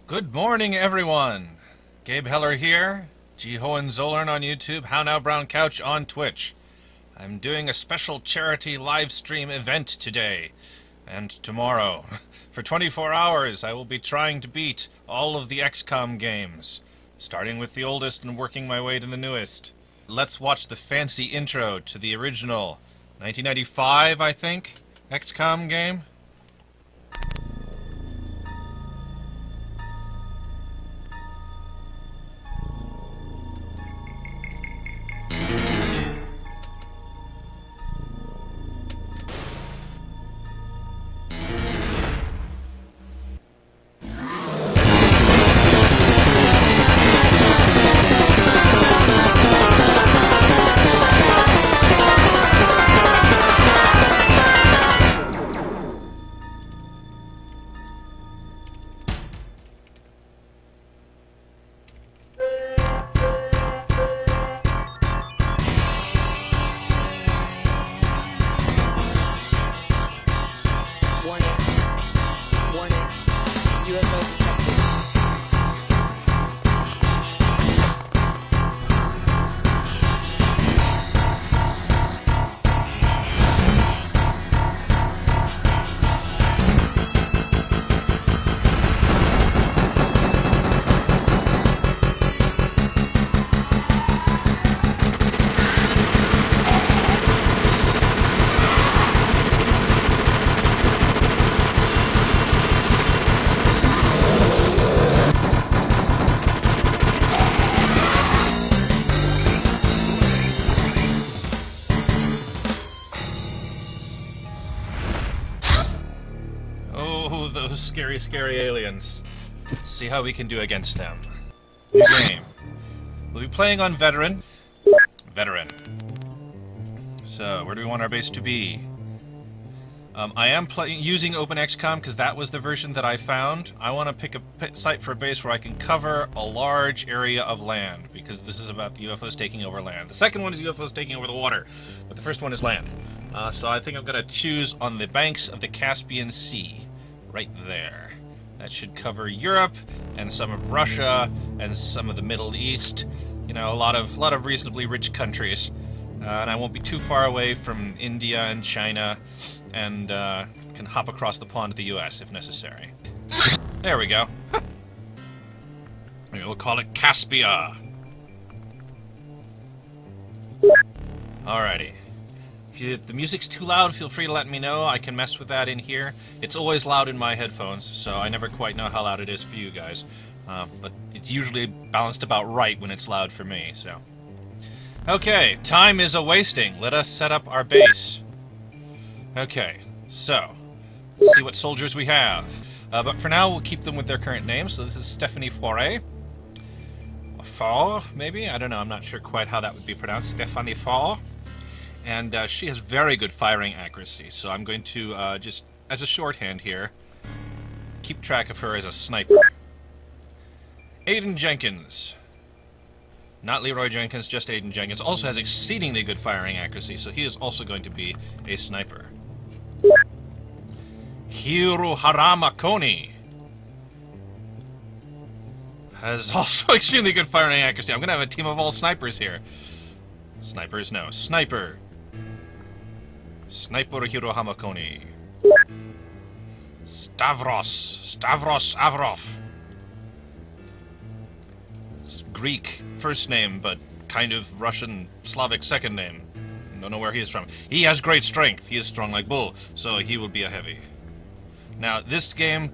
Good morning, everyone. Gabe Heller here. G Hohenzollern on YouTube. How Now Brown Couch on Twitch. I'm doing a special charity live stream event today and tomorrow. For 24 hours, I will be trying to beat all of the XCOM games, starting with the oldest and working my way to the newest. Let's watch the fancy intro to the original 1995, I think, XCOM game. Oh, those scary, scary aliens. Let's see how we can do against them. New game. We'll be playing on Veteran. Veteran. So, where do we want our base to be? I am using OpenXCom because that was the version that I found. I want to pick a site for a base where I can cover a large area of land, because this is about the UFOs taking over land. The second one is UFOs taking over the water, but the first one is land. So I think I'm going to choose on the banks of the Caspian Sea. Right there. That should cover Europe and some of Russia and some of the Middle East. You know, a lot of reasonably rich countries. And I won't be too far away from India and China, and can hop across the pond to the US if necessary. There we go. We'll call it Caspia. Alrighty. If the music's too loud, feel free to let me know. I can mess with that in here. It's always loud in my headphones, so I never quite know how loud it is for you guys. But it's usually balanced about right when it's loud for me, so. Okay, time is a-wasting. Let us set up our base. Okay, so, let's see what soldiers we have. But for now, we'll keep them with their current names. So this is Stephanie Faure. Faure, maybe? I don't know, I'm not sure quite how that would be pronounced. Stephanie Faure. And she has very good firing accuracy, so I'm going to, just as a shorthand here, keep track of her as a sniper. Aiden Jenkins. Not Leroy Jenkins, just Aiden Jenkins. Also has exceedingly good firing accuracy, so he is also going to be a sniper. Hiroharama Koni has also extremely good firing accuracy. I'm going to have a team of all snipers here. Snipers, no. Sniper. Sniper Hirohama Koni. Stavros Avrov. Greek first name, but kind of Russian Slavic second name. Don't know where he is from. He has great strength. He is strong like bull, so he will be a heavy. Now, this game,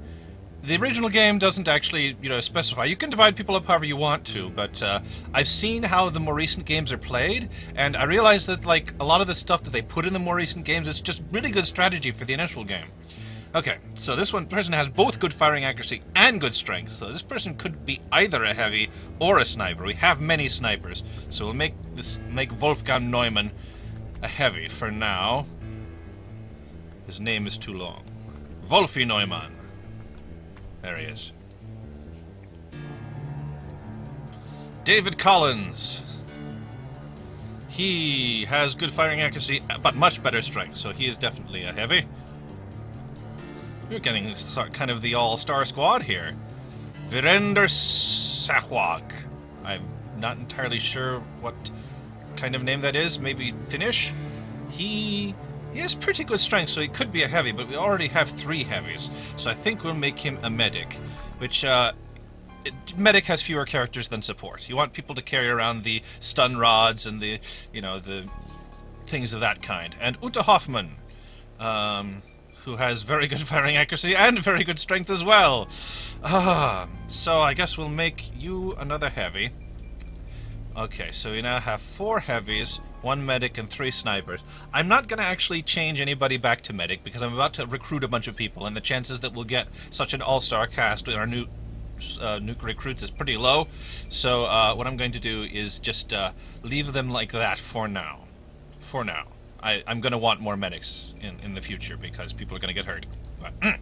the original game doesn't actually, specify. You can divide people up however you want to, but I've seen how the more recent games are played, and I realize that, like, a lot of the stuff that they put in the more recent games is just really good strategy for the initial game. Okay, so this person has both good firing accuracy and good strength, so this person could be either a heavy or a sniper. We have many snipers, so we'll make Wolfgang Neumann a heavy for now. His name is too long. Wolfie Neumann. There he is. David Collins. He has good firing accuracy, but much better strength, so he is definitely a heavy. You're getting kind of the all-star squad here. Virender Sahwag. I'm not entirely sure what kind of name that is. Maybe Finnish? He has pretty good strength, so he could be a heavy, but we already have 3 heavies. So I think we'll make him a medic, which, medic has fewer characters than support. You want people to carry around the stun rods and the things of that kind. And Uta Hoffman, who has very good firing accuracy and very good strength as well. So I guess we'll make you another heavy. Okay, so we now have 4 heavies, 1 medic, and 3 snipers. I'm not going to actually change anybody back to medic because I'm about to recruit a bunch of people, and the chances that we'll get such an all-star cast with our new recruits is pretty low. So what I'm going to do is just leave them like that for now. For now. I'm going to want more medics in the future because people are going to get hurt. But,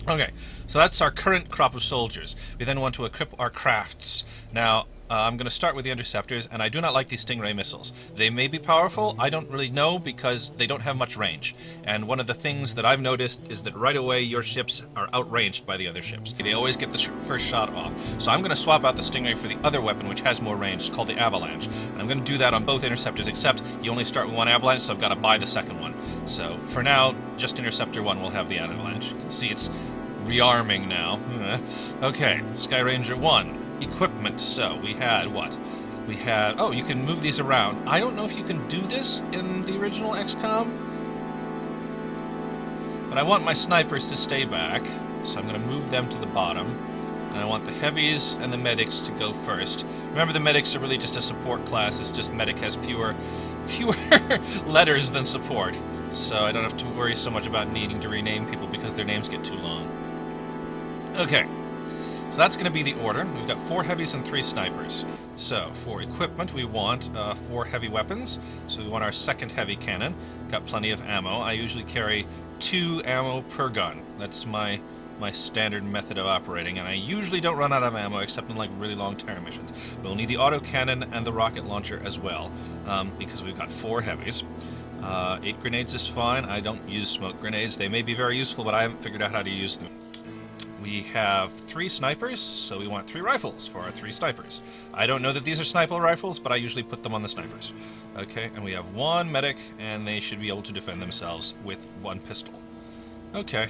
okay, so that's our current crop of soldiers. We then want to equip our crafts. Now, I'm going to start with the interceptors, and I do not like these Stingray missiles. They may be powerful, I don't really know, because they don't have much range. And one of the things that I've noticed is that right away your ships are outranged by the other ships. They always get the first shot off. So I'm going to swap out the Stingray for the other weapon, which has more range. It's called the Avalanche. And I'm going to do that on both interceptors, except you only start with 1 Avalanche, so I've got to buy the second one. So for now, just Interceptor 1 will have the Avalanche. You can see it's rearming now. Okay, Sky Ranger 1. Equipment. So we had what? We had... Oh, you can move these around. I don't know if you can do this in the original XCOM. But I want my snipers to stay back. So I'm going to move them to the bottom. And I want the heavies and the medics to go first. Remember, the medics are really just a support class. It's just medic has fewer letters than support. So I don't have to worry so much about needing to rename people because their names get too long. Okay. So that's going to be the order. We've got 4 heavies and 3 snipers. So for equipment, we want 4 heavy weapons. So we want our second heavy cannon. Got plenty of ammo. I usually carry 2 ammo per gun. That's my standard method of operating, and I usually don't run out of ammo except in like really long terror missions. We'll need the autocannon and the rocket launcher as well, because we've got 4 heavies. 8 grenades is fine. I don't use smoke grenades. They may be very useful, but I haven't figured out how to use them. We have 3 snipers, so we want 3 rifles for our 3 snipers. I don't know that these are sniper rifles, but I usually put them on the snipers. Okay, and we have 1 medic, and they should be able to defend themselves with 1 pistol. Okay,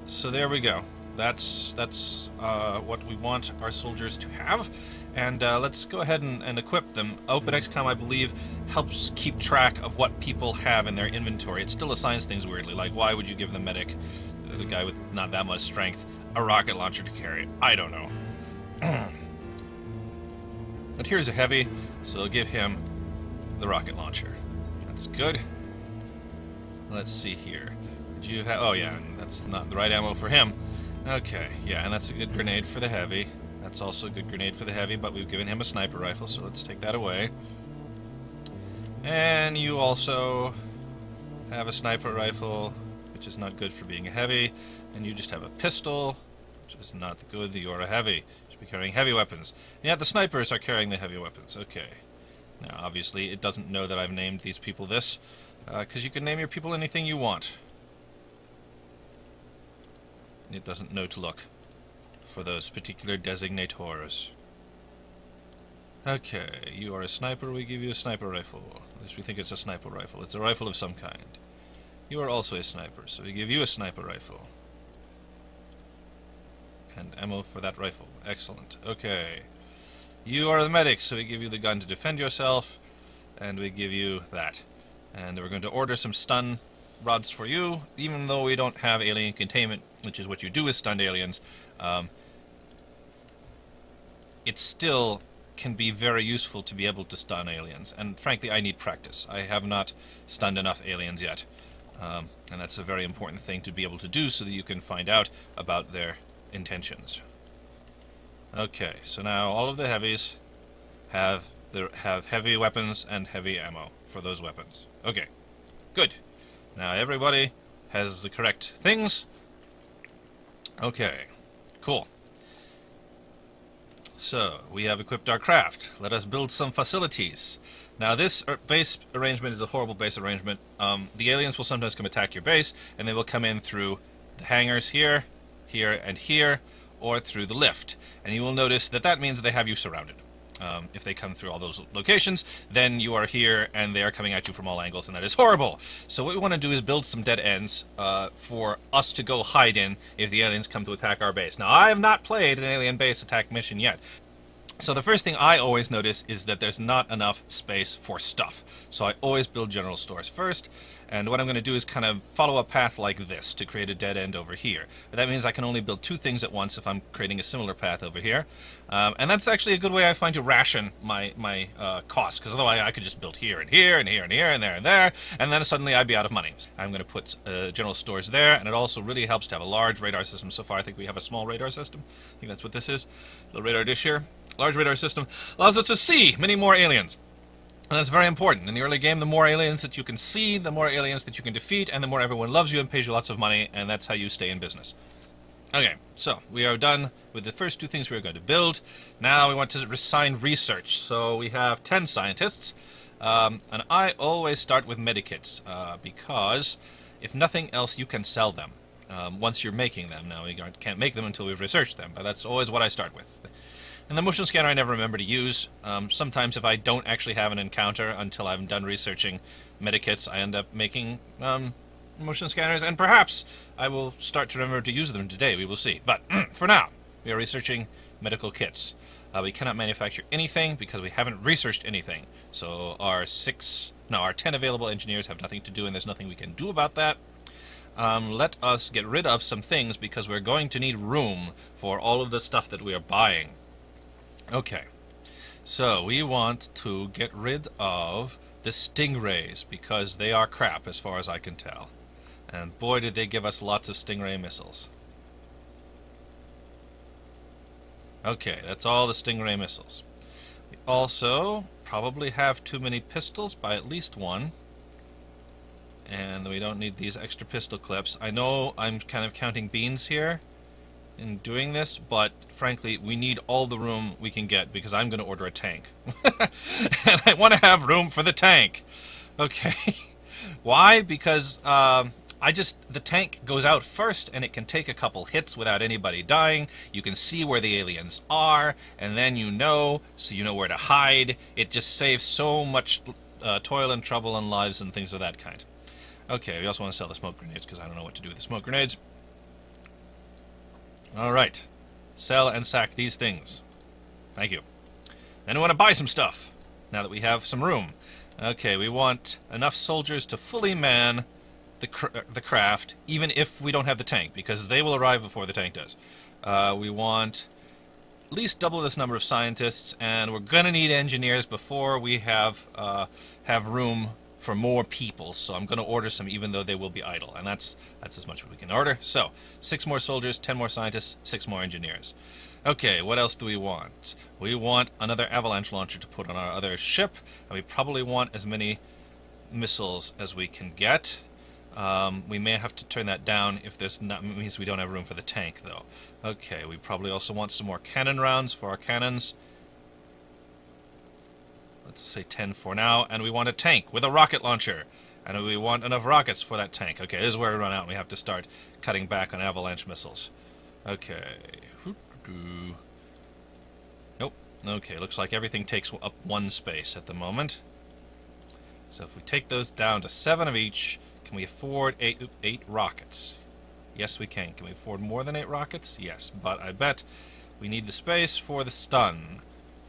so there we go. That's what we want our soldiers to have. And let's go ahead and equip them. OpenXCOM, I believe, helps keep track of what people have in their inventory. It still assigns things weirdly, like why would you give the medic, the guy with not that much strength, a rocket launcher to carry? I don't know. But here's a heavy, so I'll give him the rocket launcher. That's good. Let's see here. Did you have... Oh yeah, that's not the right ammo for him. Okay, yeah, and that's a good grenade for the heavy. That's also a good grenade for the heavy, but we've given him a sniper rifle, so let's take that away. And you also have a sniper rifle, which is not good for being a heavy. And you just have a pistol, which is not good. You're a heavy. You should be carrying heavy weapons. Yeah, the snipers are carrying the heavy weapons. Okay. Now, obviously, it doesn't know that I've named these people this, because you can name your people anything you want. It doesn't know to look for those particular designators. Okay, you are a sniper. We give you a sniper rifle. At least we think it's a sniper rifle. It's a rifle of some kind. You are also a sniper, so we give you a sniper rifle. And ammo for that rifle. Excellent. Okay. You are the medic, so we give you the gun to defend yourself, and we give you that. And we're going to order some stun rods for you, even though we don't have alien containment, which is what you do with stunned aliens. It still can be very useful to be able to stun aliens, and frankly, I need practice. I have not stunned enough aliens yet. And that's a very important thing to be able to do so that you can find out about their intentions. Okay, so now all of the heavies have heavy weapons and heavy ammo for those weapons. Okay, good. Now everybody has the correct things. Okay, cool. So, we have equipped our craft. Let us build some facilities. Now, this base arrangement is a horrible base arrangement. The aliens will sometimes come attack your base, and they will come in through the hangars here, here, and here, or through the lift. And you will notice that that means they have you surrounded. If they come through all those locations, then you are here and they are coming at you from all angles, and that is horrible. So what we want to do is build some dead ends for us to go hide in if the aliens come to attack our base. Now, I have not played an alien base attack mission yet. So the first thing I always notice is that there's not enough space for stuff. So I always build general stores first, and what I'm going to do is kind of follow a path like this to create a dead end over here. But that means I can only build 2 things at once if I'm creating a similar path over here. And that's actually a good way I find to ration my costs, because otherwise I could just build here and here and here and here and there and there, and then suddenly I'd be out of money. I'm going to put general stores there, and it also really helps to have a large radar system. So far I think we have a small radar system. I think that's what this is. The radar dish here. Large radar system allows us to see many more aliens. And that's very important. In the early game, the more aliens that you can see, the more aliens that you can defeat, and the more everyone loves you and pays you lots of money, and that's how you stay in business. Okay, so we are done with the first 2 things we are going to build. Now we want to assign research. So we have 10 scientists, and I always start with medikits, because if nothing else, you can sell them once you're making them. Now, we can't make them until we've researched them, but that's always what I start with. And the motion scanner I never remember to use. Sometimes if I don't actually have an encounter until I'm done researching medikits, I end up making motion scanners, and perhaps I will start to remember to use them today. We will see. But for now, we are researching medical kits. We cannot manufacture anything because we haven't researched anything. So our 10 available engineers have nothing to do, and there's nothing we can do about that. Let us get rid of some things because we're going to need room for all of the stuff that we are buying. Okay, so we want to get rid of the Stingrays because they are crap as far as I can tell. And boy, did they give us lots of Stingray missiles. Okay, that's all the Stingray missiles. We also probably have too many pistols by at least 1. And we don't need these extra pistol clips. I know I'm kind of counting beans here in doing this, but frankly, we need all the room we can get because I'm going to order a tank. And I want to have room for the tank. Okay. Why? Because the tank goes out first and it can take a couple hits without anybody dying. You can see where the aliens are, and then so you know where to hide. It just saves so much toil and trouble and lives and things of that kind. Okay, we also want to sell the smoke grenades because I don't know what to do with the smoke grenades. Alright. Sell and sack these things. Thank you. Then we want to buy some stuff, now that we have some room. Okay, we want enough soldiers to fully man the craft, even if we don't have the tank, because they will arrive before the tank does. We want at least double this number of scientists, and we're going to need engineers before we have room for more people, so I'm going to order some even though they will be idle, and that's as much as we can order. So 6 more soldiers, 10 more scientists, 6 more engineers. Okay, what else do we want? We want another avalanche launcher to put on our other ship, and we probably want as many missiles as we can get. We may have to turn that down if there's not, means we don't have room for the tank though. Okay, we probably also want some more cannon rounds for our cannons. Let's say 10 for now, and we want a tank with a rocket launcher, and we want enough rockets for that tank. Okay, this is where we run out, and we have to start cutting back on avalanche missiles. Okay. Nope. Okay, looks like everything takes up 1 space at the moment. So if we take those down to 7 of each, can we afford 8 rockets? Yes, we can. Can we afford more than 8 rockets? Yes, but I bet we need the space for the stun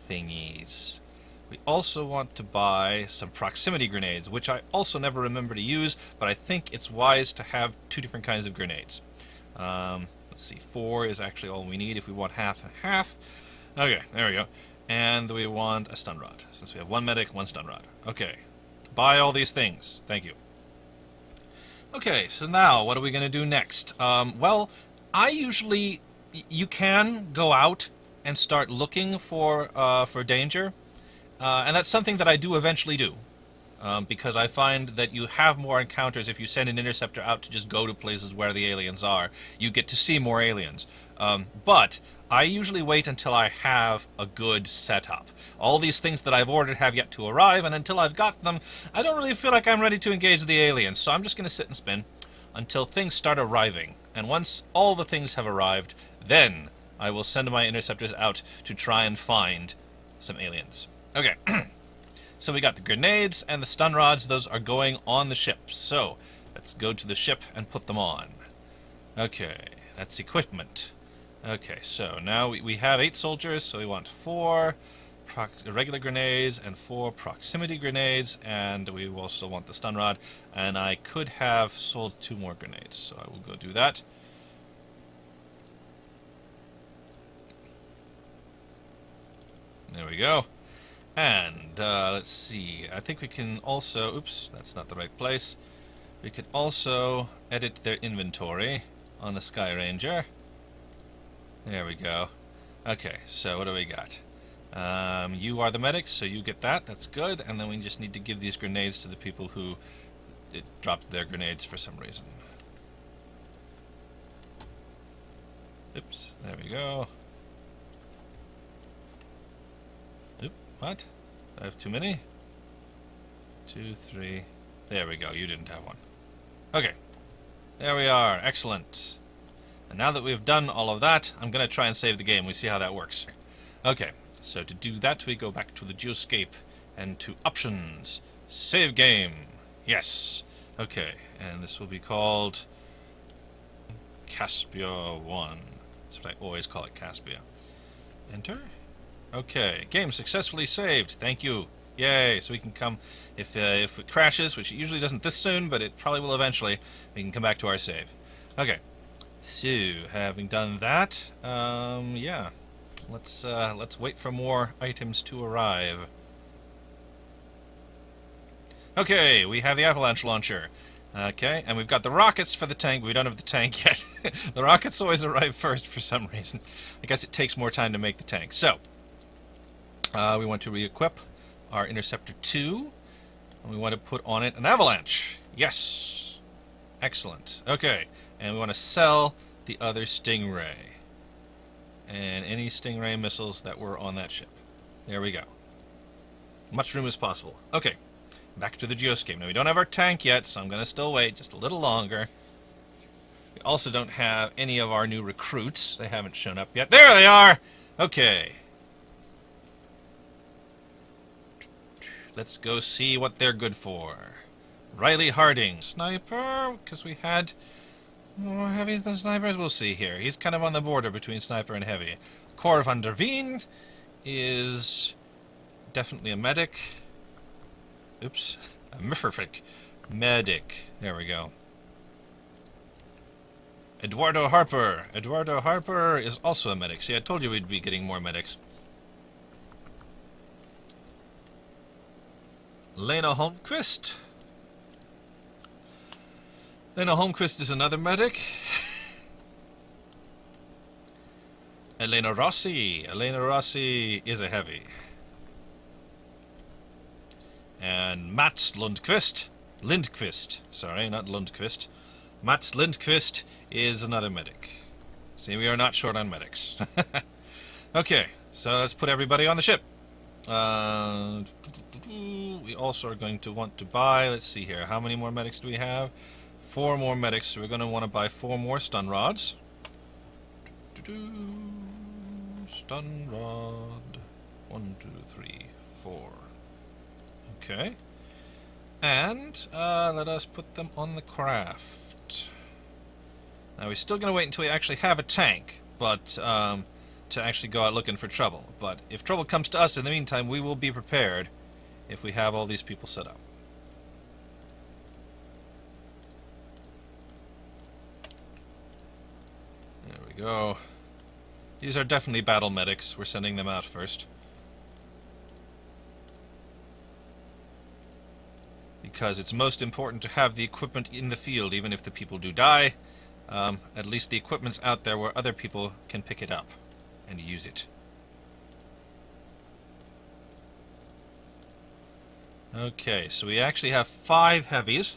thingies. We also want to buy some proximity grenades, which I also never remember to use, but I think it's wise to have 2 different kinds of grenades. Let's see, 4 is actually all we need if we want half and half. Okay, there we go. And we want a stun rod, since we have 1 medic, 1 stun rod. Okay, buy all these things. Thank you. Okay, so now what are we going to do next? Well, you can go out and start looking for danger. And that's something that I do eventually do, because I find that you have more encounters if you send an interceptor out to just go to places where the aliens are. You get to see more aliens. But I usually wait until I have a good setup. All these things that I've ordered have yet to arrive, and until I've got them, I don't really feel like I'm ready to engage the aliens. So I'm just going to sit and spin until things start arriving. And once all the things have arrived, then I will send my interceptors out to try and find some aliens. Okay. So we got the grenades and the stun rods. Those are going on the ship. So let's go to the ship and put them on. Okay, that's equipment. Okay, so now we have 8 soldiers, so we want 4 regular grenades and 4 proximity grenades, and we also want the stun rod. And I could have sold 2 more grenades, so I will go do that. There we go. And let's see, I think we can also, oops, that's not the right place. We could also edit their inventory on the Sky Ranger. There we go. Okay, so what do we got? You are the medics, so you get that. That's good. And then we just need to give these grenades to the people who dropped their grenades for some reason. Oops, there we go. Oop, what? I have too many? 2, 3. There we go, you didn't have one. Okay. There we are. Excellent. And now that we've done all of that, I'm going to try and save the game. We see how that works. Okay, so to do that, we go back to the Geoscape and to Options. Save game. Yes. Okay, and this will be called Caspia 1. That's what I always call it, Caspia. Enter. Okay, game successfully saved. Thank you. Yay, so we can come, if it crashes, which it usually doesn't this soon, but it probably will eventually, we can come back to our save. Okay, so, having done that, yeah, let's wait for more items to arrive. Okay, we have the avalanche launcher. Okay, and we've got the rockets for the tank, but we don't have the tank yet. The rockets always arrive first for some reason. I guess it takes more time to make the tank. So, we want to re-equip our Interceptor 2, and we want to put on it an avalanche. Yes! Excellent. Okay, and we want to sell the other Stingray. And any Stingray missiles that were on that ship. There we go. Much room as possible. Okay, back to the Geoscape. Now, we don't have our tank yet, so I'm going to still wait just a little longer. We also don't have any of our new recruits. They haven't shown up yet. There they are! Okay. Let's go see what they're good for. Riley Harding. Sniper, because we had more heavies than snipers. We'll see here. He's kind of on the border between sniper and heavy. Cor van der Veen is definitely a medic. Oops. A Mifferfic. Medic. There we go. Eduardo Harper. Eduardo Harper is also a medic. See, I told you we'd be getting more medics. Lena Holmquist. Lena Holmquist is another medic. Elena Rossi. Elena Rossi is a heavy. And Mats Lundqvist. Lindqvist. Sorry, not Lundqvist. Mats Lindqvist is another medic. See, we are not short on medics. Okay, so let's put everybody on the ship. We also are going to want to buy, let's see here, how many more medics do we have? 4 more medics, so we're going to want to buy 4 more stun rods. Stun rod. 1, 2, 3, 4. Okay. And let us put them on the craft. Now we're still going to wait until we actually have a tank, but to actually go out looking for trouble. But if trouble comes to us in the meantime, we will be prepared if we have all these people set up. There we go. These are definitely battle medics. We're sending them out first. Because it's most important to have the equipment in the field, even if the people do die. At least the equipment's out there where other people can pick it up and use it. Okay, so we actually have 5 heavies,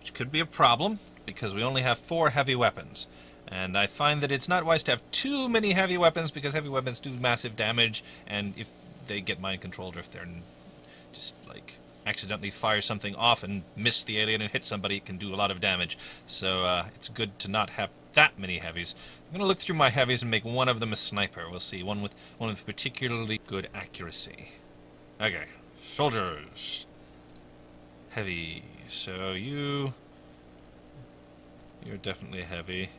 which could be a problem, because we only have 4 heavy weapons. And I find that it's not wise to have too many heavy weapons, because heavy weapons do massive damage, and if they get mind-controlled, or if they're just, like, accidentally fire something off and miss the alien and hit somebody, it can do a lot of damage. So it's good to not have that many heavies. I'm going to look through my heavies and make one of them a sniper. We'll see. One with particularly good accuracy. Okay. Soldiers. Heavy. So you're definitely heavy.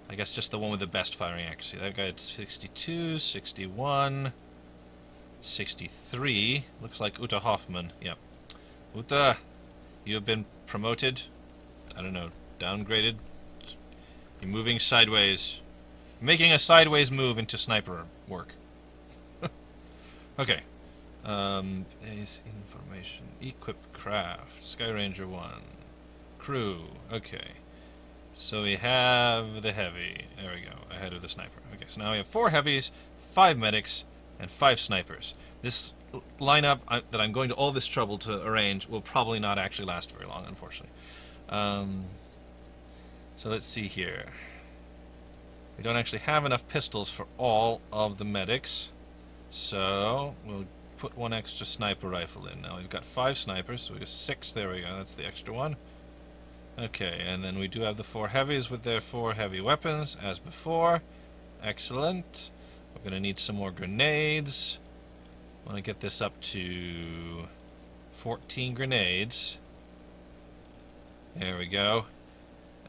I guess just the one with the best firing accuracy. That guy had 62, 61, 63. Looks like Uta Hoffman. Yep. Uta, you have been promoted. I don't know, downgraded. You're moving sideways. Making a sideways move into sniper work. Okay. Is information. Equip craft. Sky Ranger 1. Crew. Okay. So we have the heavy. There we go. Ahead of the sniper. Okay, so now we have 4 heavies, 5 medics, and 5 snipers. This lineup that I'm going to all this trouble to arrange will probably not actually last very long, unfortunately. So let's see here. We don't actually have enough pistols for all of the medics, so we'll put 1 extra sniper rifle in. Now we've got 5 snipers, so we got 6. There we go. That's the extra one. Okay, and then we do have the 4 heavies with their 4 heavy weapons, as before. Excellent. We're going to need some more grenades. I want to get this up to 14 grenades. There we go.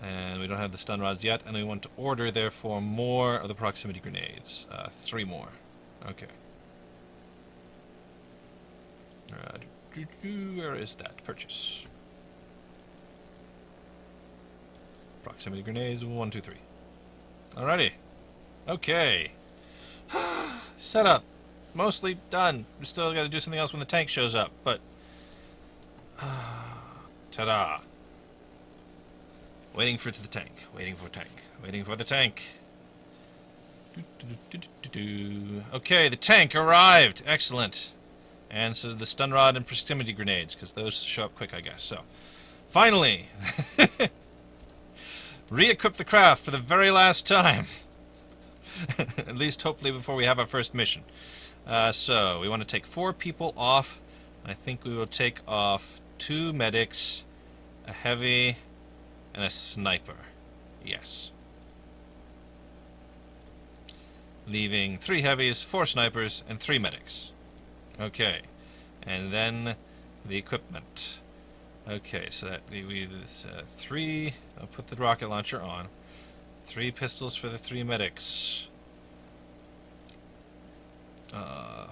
And we don't have the stun rods yet, and we want to order, therefore, more of the proximity grenades. 3 more. Okay. Where is that? Purchase. Proximity grenades, 1, 2, 3. Alrighty. Okay. Setup. Mostly done. We still got to do something else when the tank shows up, but... ta-da. Waiting for the tank. Waiting for tank. Waiting for the tank. Okay, the tank arrived. Excellent. And so the stun rod and proximity grenades, because those show up quick, I guess. So, finally... re-equip the craft for the very last time. At least, hopefully, before we have our first mission. So, we want to take 4 people off. I think we will take off 2 medics, a heavy, and a sniper. Yes. Leaving 3 heavies, 4 snipers, and 3 medics. Okay. And then the equipment. Okay, so that we 3. I'll put the rocket launcher on. 3 pistols for the 3 medics.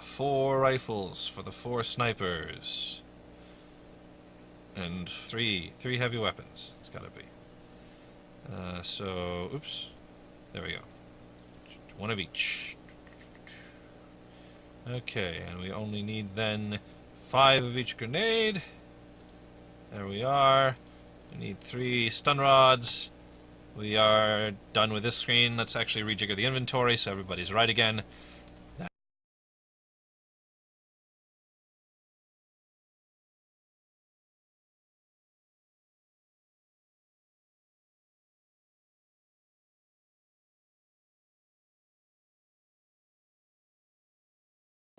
4 rifles for the 4 snipers. And 3 heavy weapons. It's gotta be. So, oops. There we go. 1 of each. Okay, and we only need then 5 of each grenade. There we are. We need 3 stun rods. We are done with this screen. Let's actually rejigger the inventory so everybody's right again.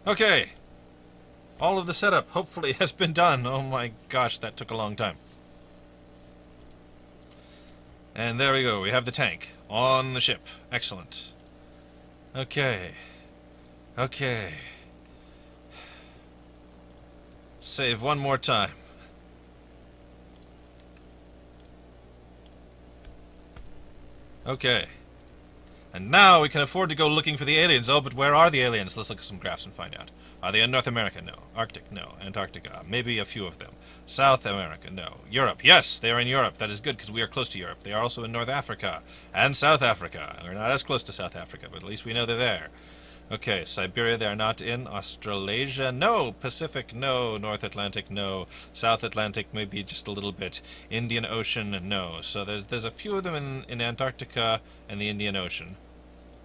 Okay. All of the setup, hopefully, has been done. Oh my gosh, that took a long time. And there we go, we have the tank on the ship. Excellent. Okay. Okay. Save one more time. Okay. And now we can afford to go looking for the aliens. Oh, but where are the aliens? Let's look at some graphs and find out. Are they in North America? No. Arctic? No. Antarctica? Maybe a few of them. South America? No. Europe? Yes, they are in Europe. That is good because we are close to Europe. They are also in North Africa and South Africa. We're not as close to South Africa, but at least we know they're there. Okay, Siberia, they're not in. Australasia, no. Pacific, no. North Atlantic, no. South Atlantic, maybe just a little bit. Indian Ocean, no. So there's a few of them in Antarctica and the Indian Ocean.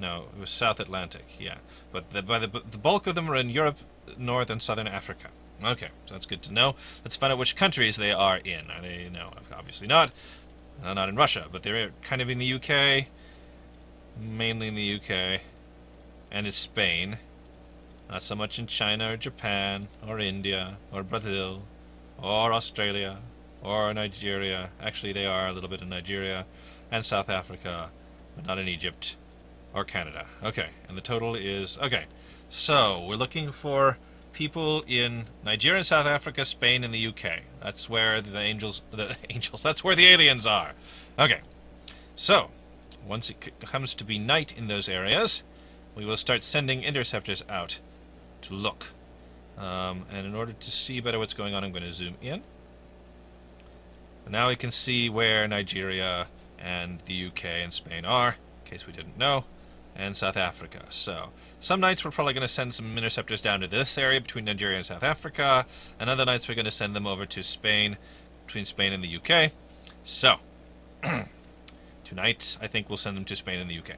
No, it was South Atlantic, yeah. But the bulk of them are in Europe, North and Southern Africa. Okay, so that's good to know. Let's find out which countries they are in. Are they, no, obviously not. Not in Russia, but they're kind of in the UK. Mainly in the UK. And in Spain. Not so much in China or Japan or India or Brazil or Australia or Nigeria. Actually, they are a little bit in Nigeria and South Africa but not in Egypt or Canada. Okay, and the total is... Okay, so we're looking for people in Nigeria and South Africa, Spain, and the UK. That's where the angels, that's where the aliens are. Okay, so once it comes to be night in those areas, we will start sending interceptors out to look. And in order to see better what's going on, I'm going to zoom in. And now we can see where Nigeria and the UK and Spain are, in case we didn't know, and South Africa. So some nights we're probably going to send some interceptors down to this area between Nigeria and South Africa, and other nights we're going to send them over to Spain, between Spain and the UK. So tonight I think we'll send them to Spain and the UK.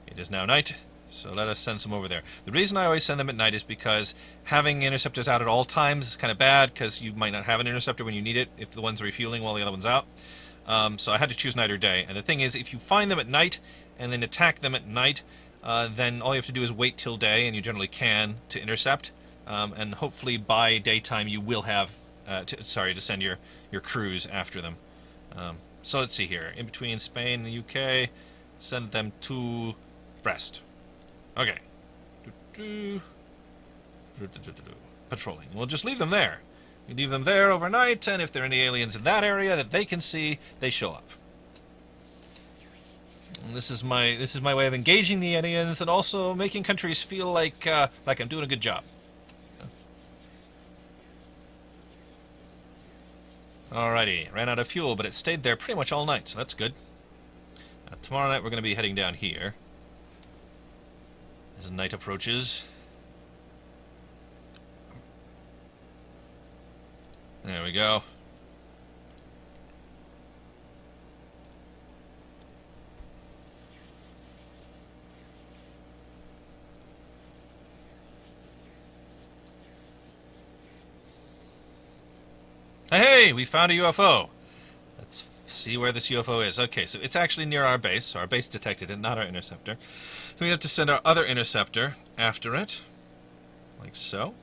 It is now night, so let us send some over there. The reason I always send them at night is because having interceptors out at all times is kind of bad, because you might not have an interceptor when you need it if the one's refueling while the other one's out. So I had to choose night or day. And the thing is, if you find them at night and then attack them at night, then all you have to do is wait till day, and you generally can, to intercept. And hopefully by daytime you will have, to send your crews after them. So let's see here. In between Spain and the UK, send them to Brest. Okay. Patrolling. We'll just leave them there. We leave them there overnight, and if there are any aliens in that area that they can see, they show up. And this is my way of engaging the aliens and also making countries feel like I'm doing a good job. Alrighty, ran out of fuel, but it stayed there pretty much all night, so that's good. Tomorrow night we're going to be heading down here as night approaches. There we go. Hey, we found a UFO. Let's see where this UFO is. Okay, so it's actually near our base. So our base detected it, not our interceptor. So we have to send our other interceptor after it, like so.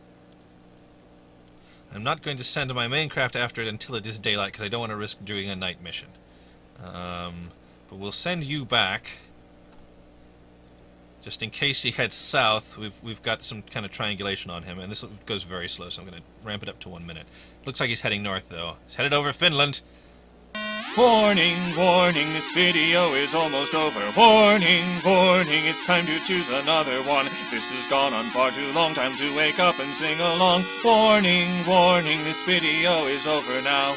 I'm not going to send my main craft after it until it is daylight, because I don't want to risk doing a night mission. But we'll send you back, just in case he heads south. We've got some kind of triangulation on him, and this goes very slow, so I'm going to ramp it up to 1 minute. Looks like he's heading north, though. He's headed over Finland. Warning, warning, this video is almost over. Warning, warning, it's time to choose another one. This has gone on far too long, time to wake up and sing along. Warning, warning, this video is over now.